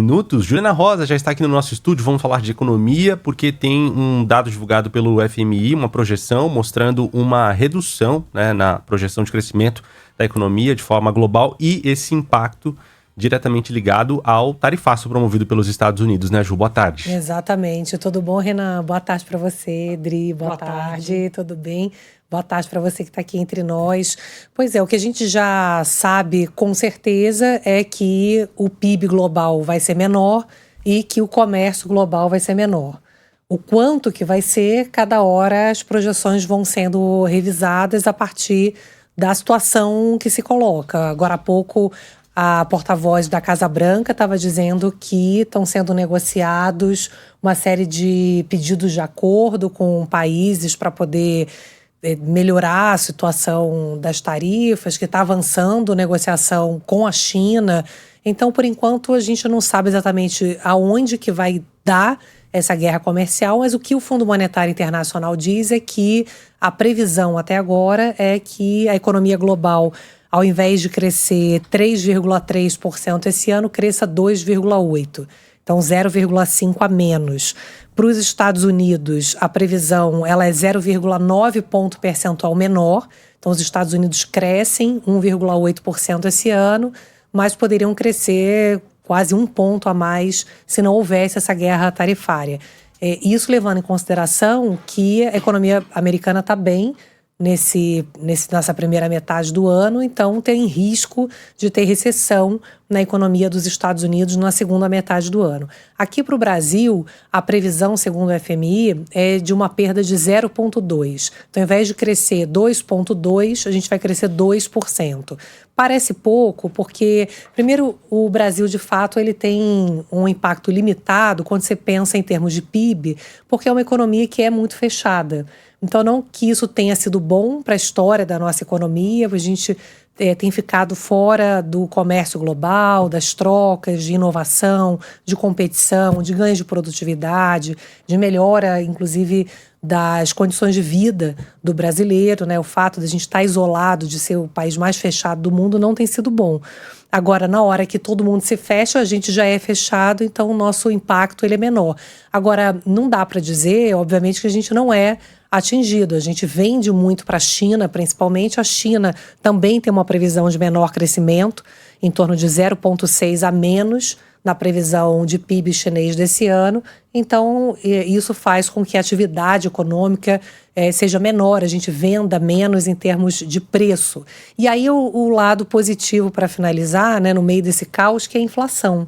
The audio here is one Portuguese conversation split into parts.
minutos. Juliana Rosa já está aqui no nosso estúdio. Vamos falar de economia, porque tem um dado divulgado pelo FMI, uma projeção mostrando uma redução, né, na projeção de crescimento da economia de forma global e esse impacto diretamente ligado ao tarifaço promovido pelos Estados Unidos, né, Ju? Boa tarde. Exatamente. Tudo bom, Renan? Boa tarde para você, Dri. Boa tarde. Tudo bem? Boa tarde para você que está aqui entre nós. Pois é, o que a gente já sabe com certeza é que o PIB global vai ser menor e que o comércio global vai ser menor. O quanto que vai ser, cada hora as projeções vão sendo revisadas a partir da situação que se coloca. Agora há pouco, a porta-voz da Casa Branca estava dizendo que estão sendo negociados uma série de pedidos de acordo com países para poder melhorar a situação das tarifas, que está avançando negociação com a China. Então, por enquanto, a gente não sabe exatamente aonde que vai dar essa guerra comercial, mas o que o Fundo Monetário Internacional diz é que a previsão até agora é que a economia global, ao invés de crescer 3,3% esse ano, cresça 2,8%. Então, 0,5% a menos. Para os Estados Unidos, a previsão ela é 0,9 ponto percentual menor. Então, os Estados Unidos crescem 1,8% esse ano, mas poderiam crescer quase 1 ponto a mais se não houvesse essa guerra tarifária. Isso levando em consideração que a economia americana está bem nessa primeira metade do ano, então tem risco de ter recessão na economia dos Estados Unidos na segunda metade do ano. Aqui para o Brasil, a previsão, segundo o FMI, é de uma perda de 0,2%. Então, ao invés de crescer 2,2%, a gente vai crescer 2%. Parece pouco, porque, primeiro, o Brasil, de fato, ele tem um impacto limitado quando você pensa em termos de PIB, porque é uma economia que é muito fechada. Então, não que isso tenha sido bom para a história da nossa economia, a gente tem ficado fora do comércio global, das trocas, de inovação, de competição, de ganho de produtividade, de melhora, inclusive, das condições de vida do brasileiro, né? O fato de a gente estar isolado, de ser o país mais fechado do mundo, não tem sido bom. Agora, na hora que todo mundo se fecha, a gente já é fechado, então o nosso impacto ele é menor. Agora, não dá para dizer, obviamente, que a gente não é atingido. A gente vende muito para a China, principalmente. A China também tem uma previsão de menor crescimento, em torno de 0,6% a menos na previsão de PIB chinês desse ano. Então, isso faz com que a atividade econômica seja menor, a gente venda menos em termos de preço. E aí o lado positivo para finalizar, né, no meio desse caos, que é a inflação.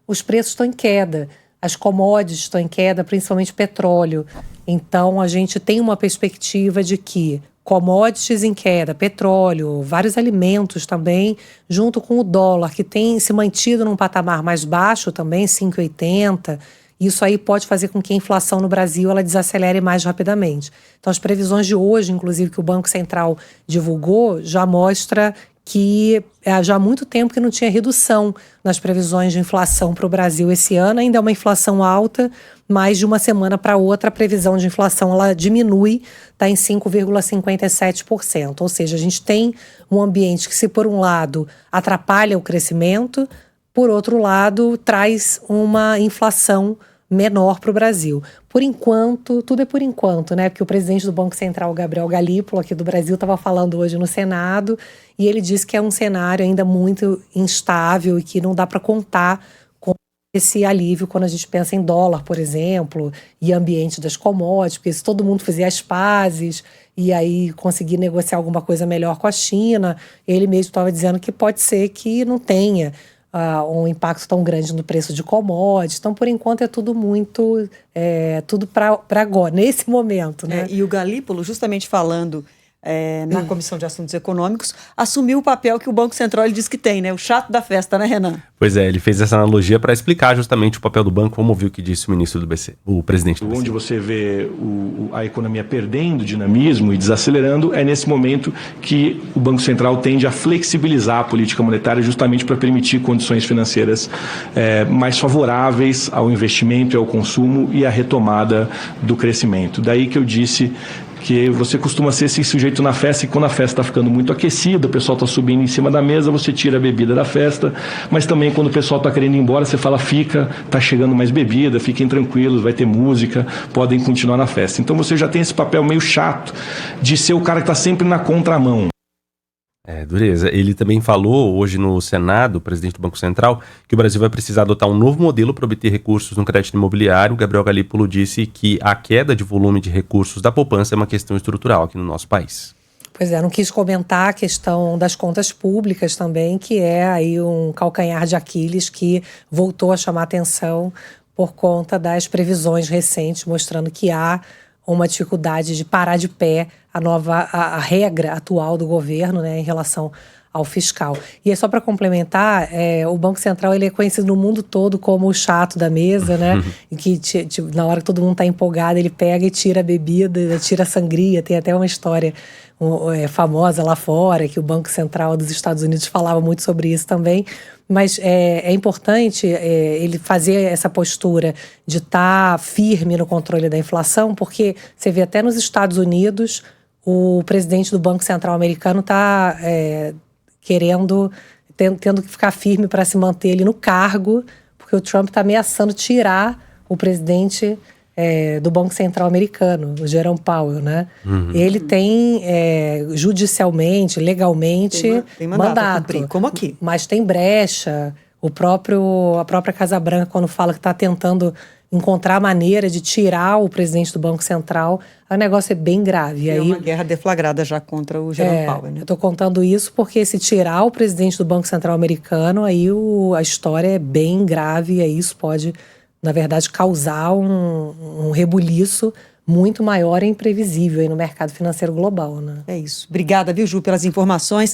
Os preços estão em queda, as commodities estão em queda, principalmente petróleo. Então, a gente tem uma perspectiva de que commodities em queda, petróleo, vários alimentos também, junto com o dólar, que tem se mantido num patamar mais baixo também, 5,80. Isso aí pode fazer com que a inflação no Brasil ela desacelere mais rapidamente. Então, as previsões de hoje, inclusive, que o Banco Central divulgou, já mostra que já há muito tempo que não tinha redução nas previsões de inflação para o Brasil esse ano. Ainda é uma inflação alta, mas de uma semana para outra a previsão de inflação ela diminui, está em 5,57%. Ou seja, a gente tem um ambiente que, se por um lado atrapalha o crescimento, por outro lado traz uma inflação menor para o Brasil. Por enquanto, tudo é por enquanto, né? Porque o presidente do Banco Central, Gabriel Galípolo, aqui do Brasil, estava falando hoje no Senado e ele disse que é um cenário ainda muito instável e que não dá para contar com esse alívio quando a gente pensa em dólar, por exemplo, e ambiente das commodities, porque se todo mundo fizer as pazes e aí conseguir negociar alguma coisa melhor com a China, ele mesmo estava dizendo que pode ser que não tenha um impacto tão grande no preço de commodities. Então, por enquanto, é tudo muito, tudo para agora, nesse momento, né? E o Galípolo, justamente falando na Comissão de Assuntos Econômicos, assumiu o papel que o Banco Central ele diz que tem, né? O chato da festa, né, Renan? Pois é, ele fez essa analogia para explicar justamente o papel do banco. Vamos ouvir o que disse o ministro do BC, o presidente do BC. Onde você vê a economia perdendo dinamismo e desacelerando, é nesse momento que o Banco Central tende a flexibilizar a política monetária justamente para permitir condições financeiras mais favoráveis ao investimento e ao consumo e à retomada do crescimento. Daí que eu disse que você costuma ser esse sujeito na festa, e quando a festa está ficando muito aquecida, o pessoal está subindo em cima da mesa, você tira a bebida da festa, mas também quando o pessoal está querendo ir embora, você fala, fica, está chegando mais bebida, fiquem tranquilos, vai ter música, podem continuar na festa. Então você já tem esse papel meio chato de ser o cara que está sempre na contramão. Dureza. Ele também falou hoje no Senado, o presidente do Banco Central, que o Brasil vai precisar adotar um novo modelo para obter recursos no crédito imobiliário. Gabriel Galípolo disse que a queda de volume de recursos da poupança é uma questão estrutural aqui no nosso país. Pois é, não quis comentar a questão das contas públicas também, que é aí um calcanhar de Aquiles que voltou a chamar atenção por conta das previsões recentes, mostrando que há uma dificuldade de parar de pé a regra atual do governo, né, em relação ao fiscal. E é só para complementar, o Banco Central ele é conhecido no mundo todo como o chato da mesa, né? Em que na hora que todo mundo está empolgado, ele pega e tira a bebida, tira a sangria. Tem até uma história famosa lá fora, que o Banco Central dos Estados Unidos falava muito sobre isso também. Mas é importante ele fazer essa postura de estar firme no controle da inflação, porque você vê até nos Estados Unidos, o presidente do Banco Central americano está tendo que ficar firme para se manter ele no cargo, porque o Trump está ameaçando tirar o presidente do Banco Central americano, o Jerome Powell, né? Ele tem judicialmente, legalmente, tem mandato. Cumprir, como aqui. Mas tem brecha. A própria Casa Branca, quando fala que está tentando encontrar maneira de tirar o presidente do Banco Central, o negócio é bem grave. É uma guerra deflagrada já contra o Jerome Powell, né? Eu estou contando isso porque se tirar o presidente do Banco Central americano, aí a história é bem grave e aí isso pode, na verdade, causar um rebuliço muito maior e imprevisível aí no mercado financeiro global, né? É isso. Obrigada, viu, Ju, pelas informações.